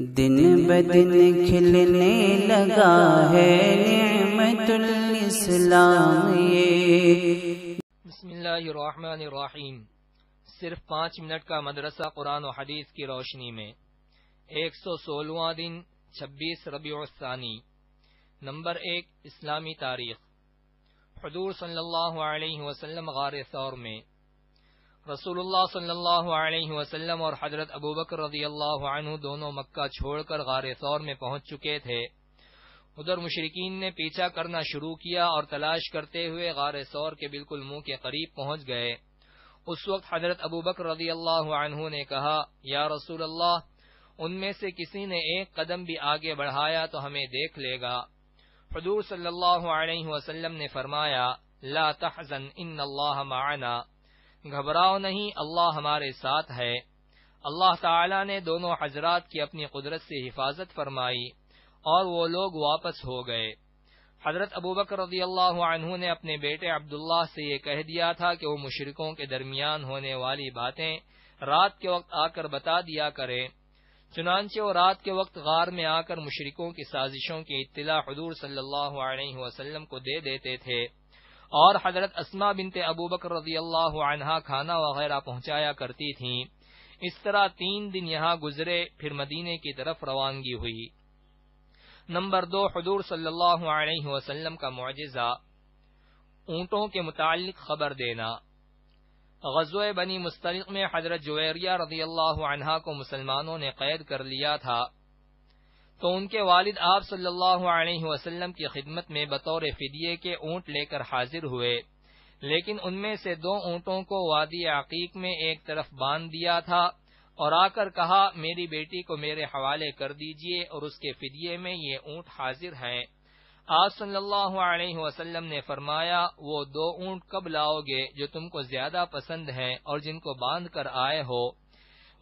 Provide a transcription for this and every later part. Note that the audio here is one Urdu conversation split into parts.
دن بدن کھلنے لگا ہے نعمت الاسلام یہ۔ بسم اللہ الرحمن الرحیم۔ صرف 5 منٹ کا مدرسہ قرآن و حدیث کی روشنی میں 116واں دن 26 ربیع الثانی۔ نمبر 1، اسلامی تاریخ۔ حضور صلی اللہ علیہ وسلم غار ثور میں۔ رسول اللہ صلی اللہ علیہ وسلم اور حضرت ابوبکر رضی اللہ عنہ دونوں مکہ چھوڑ کر غار ثور میں پہنچ چکے تھے۔ ادھر مشرکین نے پیچھا کرنا شروع کیا اور تلاش کرتے ہوئے غار ثور کے بالکل منہ کے قریب پہنچ گئے۔ اس وقت حضرت ابوبکر رضی اللہ عنہ نے کہا، یا رسول اللہ، ان میں سے کسی نے ایک قدم بھی آگے بڑھایا تو ہمیں دیکھ لے گا۔ حضور صلی اللہ علیہ وسلم نے فرمایا، لا تحزن ان اللہ معنا، گھبراؤ نہیں، اللہ ہمارے ساتھ ہے۔ اللہ تعالی نے دونوں حضرات کی اپنی قدرت سے حفاظت فرمائی اور وہ لوگ واپس ہو گئے۔ حضرت ابوبکر رضی اللہ عنہ نے اپنے بیٹے عبداللہ سے یہ کہہ دیا تھا کہ وہ مشرکوں کے درمیان ہونے والی باتیں رات کے وقت آ کر بتا دیا کرے۔ چنانچہ وہ رات کے وقت غار میں آ کر مشرکوں کی سازشوں کی اطلاع حضور صلی اللہ علیہ وسلم کو دے دیتے تھے، اور حضرت اسماء بنت ابوبکر رضی اللہ عنہا کھانا وغیرہ پہنچایا کرتی تھیں۔ اس طرح 3 دن یہاں گزرے، پھر مدینے کی طرف روانگی ہوئی۔ نمبر 2، حضور صلی اللہ علیہ وسلم کا معجزہ، اونٹوں کے متعلق خبر دینا۔ غزوہ بنی مستلق میں حضرت جویریہ رضی اللہ عنہا کو مسلمانوں نے قید کر لیا تھا، تو ان کے والد آپ صلی اللہ علیہ وسلم کی خدمت میں بطور فدیے کے اونٹ لے کر حاضر ہوئے، لیکن ان میں سے 2 اونٹوں کو وادی عقیق میں ایک طرف باندھ دیا تھا اور آ کر کہا، میری بیٹی کو میرے حوالے کر دیجئے اور اس کے فدیے میں یہ اونٹ حاضر ہیں۔ آپ صلی اللہ علیہ وسلم نے فرمایا، وہ 2 اونٹ کب لاؤ گے جو تم کو زیادہ پسند ہیں اور جن کو باندھ کر آئے ہو؟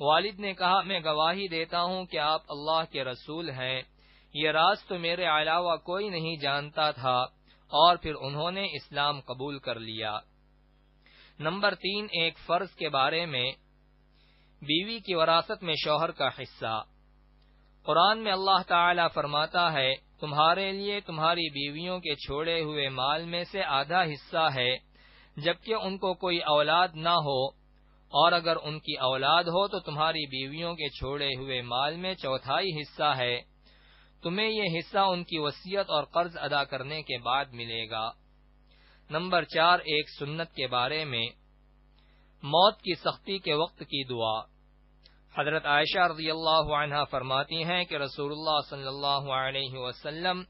والد نے کہا، میں گواہی دیتا ہوں کہ آپ اللہ کے رسول ہیں، یہ راز تو میرے علاوہ کوئی نہیں جانتا تھا، اور پھر انہوں نے اسلام قبول کر لیا۔ نمبر 3، ایک فرض کے بارے میں، بیوی کی وراثت میں شوہر کا حصہ۔ قرآن میں اللہ تعالی فرماتا ہے، تمہارے لیے تمہاری بیویوں کے چھوڑے ہوئے مال میں سے آدھا حصہ ہے، جبکہ ان کو کوئی اولاد نہ ہو، اور اگر ان کی اولاد ہو تو تمہاری بیویوں کے چھوڑے ہوئے مال میں 1/4 حصہ ہے۔ تمہیں یہ حصہ ان کی وصیت اور قرض ادا کرنے کے بعد ملے گا۔ نمبر 4، ایک سنت کے بارے میں، موت کی سختی کے وقت کی دعا۔ حضرت عائشہ رضی اللہ عنہا فرماتی ہیں کہ رسول اللہ صلی اللہ علیہ وسلم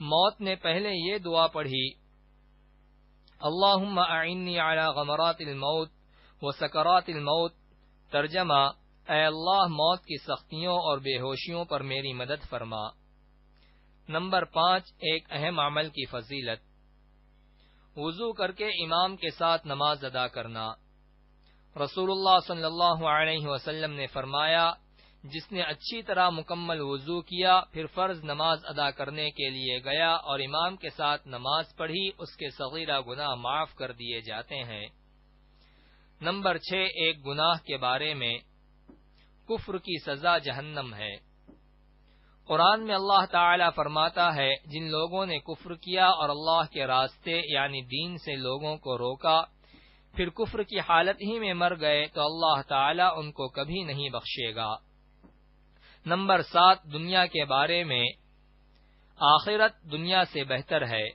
موت نے پہلے یہ دعا پڑھی، اللہم اعنی علی غمرات الموت وسکرات الموت، ترجمہ، اے اللہ موت کی سختیوں اور بے ہوشیوں پر میری مدد فرما۔ نمبر 5، ایک اہم عمل کی فضیلت، وضو کر کے امام کے ساتھ نماز ادا کرنا۔ رسول اللہ صلی اللہ علیہ وسلم نے فرمایا، جس نے اچھی طرح مکمل وضو کیا، پھر فرض نماز ادا کرنے کے لیے گیا اور امام کے ساتھ نماز پڑھی، اس کے صغیرہ گناہ معاف کر دیے جاتے ہیں۔ نمبر 6، ایک گناہ کے بارے میں، کفر کی سزا جہنم ہے۔ قرآن میں اللہ تعالی فرماتا ہے، جن لوگوں نے کفر کیا اور اللہ کے راستے یعنی دین سے لوگوں کو روکا، پھر کفر کی حالت ہی میں مر گئے تو اللہ تعالی ان کو کبھی نہیں بخشے گا۔ نمبر 7، دنیا کے بارے میں، آخرت دنیا سے بہتر ہے۔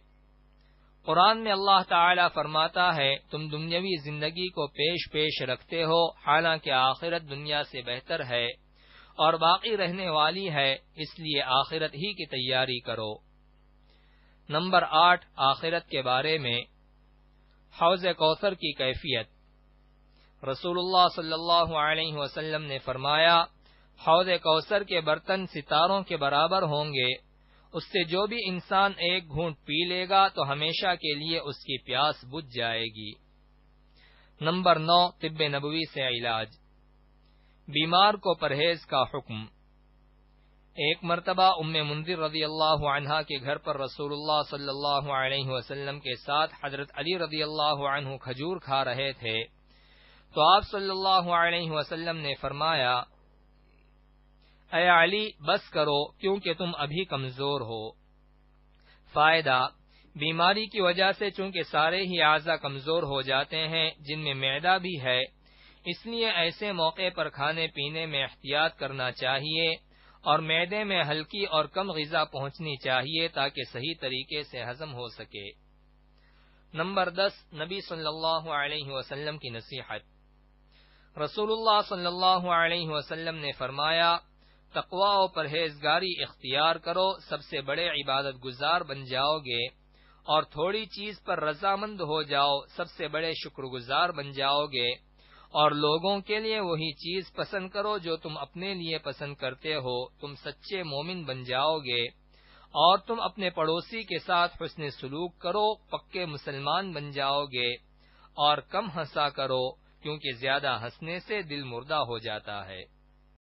قرآن میں اللہ تعالی فرماتا ہے، تم دنیاوی زندگی کو پیش رکھتے ہو، حالانکہ آخرت دنیا سے بہتر ہے اور باقی رہنے والی ہے، اس لیے آخرت ہی کی تیاری کرو۔ نمبر 8، آخرت کے بارے میں، حوض کوثر کی کیفیت۔ رسول اللہ صلی اللہ علیہ وسلم نے فرمایا، حوض کوثر کے برتن ستاروں کے برابر ہوں گے، اس سے جو بھی انسان ایک گھونٹ پی لے گا تو ہمیشہ کے لیے اس کی پیاس بجھ جائے گی۔ نمبر 9، طب نبوی سے علاج، بیمار کو پرہیز کا حکم۔ ایک مرتبہ ام منذر رضی اللہ عنہا کے گھر پر رسول اللہ صلی اللہ علیہ وسلم کے ساتھ حضرت علی رضی اللہ عنہ کھجور کھا رہے تھے، تو آپ صلی اللہ علیہ وسلم نے فرمایا، اے علی بس کرو کیونکہ تم ابھی کمزور ہو۔ فائدہ: بیماری کی وجہ سے چونکہ سارے ہی اعضاء کمزور ہو جاتے ہیں جن میں معدہ بھی ہے، اس لیے ایسے موقع پر کھانے پینے میں احتیاط کرنا چاہیے اور معدے میں ہلکی اور کم غذا پہنچنی چاہیے تاکہ صحیح طریقے سے ہضم ہو سکے۔ نمبر 10، نبی صلی اللہ علیہ وسلم کی نصیحت۔ رسول اللہ صلی اللہ علیہ وسلم نے فرمایا، تقوی و پرہیزگاری اختیار کرو، سب سے بڑے عبادت گزار بن جاؤ گے، اور تھوڑی چیز پر رضامند ہو جاؤ، سب سے بڑے شکر گزار بن جاؤ گے، اور لوگوں کے لیے وہی چیز پسند کرو جو تم اپنے لیے پسند کرتے ہو، تم سچے مومن بن جاؤ گے، اور تم اپنے پڑوسی کے ساتھ حسن سلوک کرو، پکے مسلمان بن جاؤ گے، اور کم ہنسا کرو کیونکہ زیادہ ہنسنے سے دل مردہ ہو جاتا ہے۔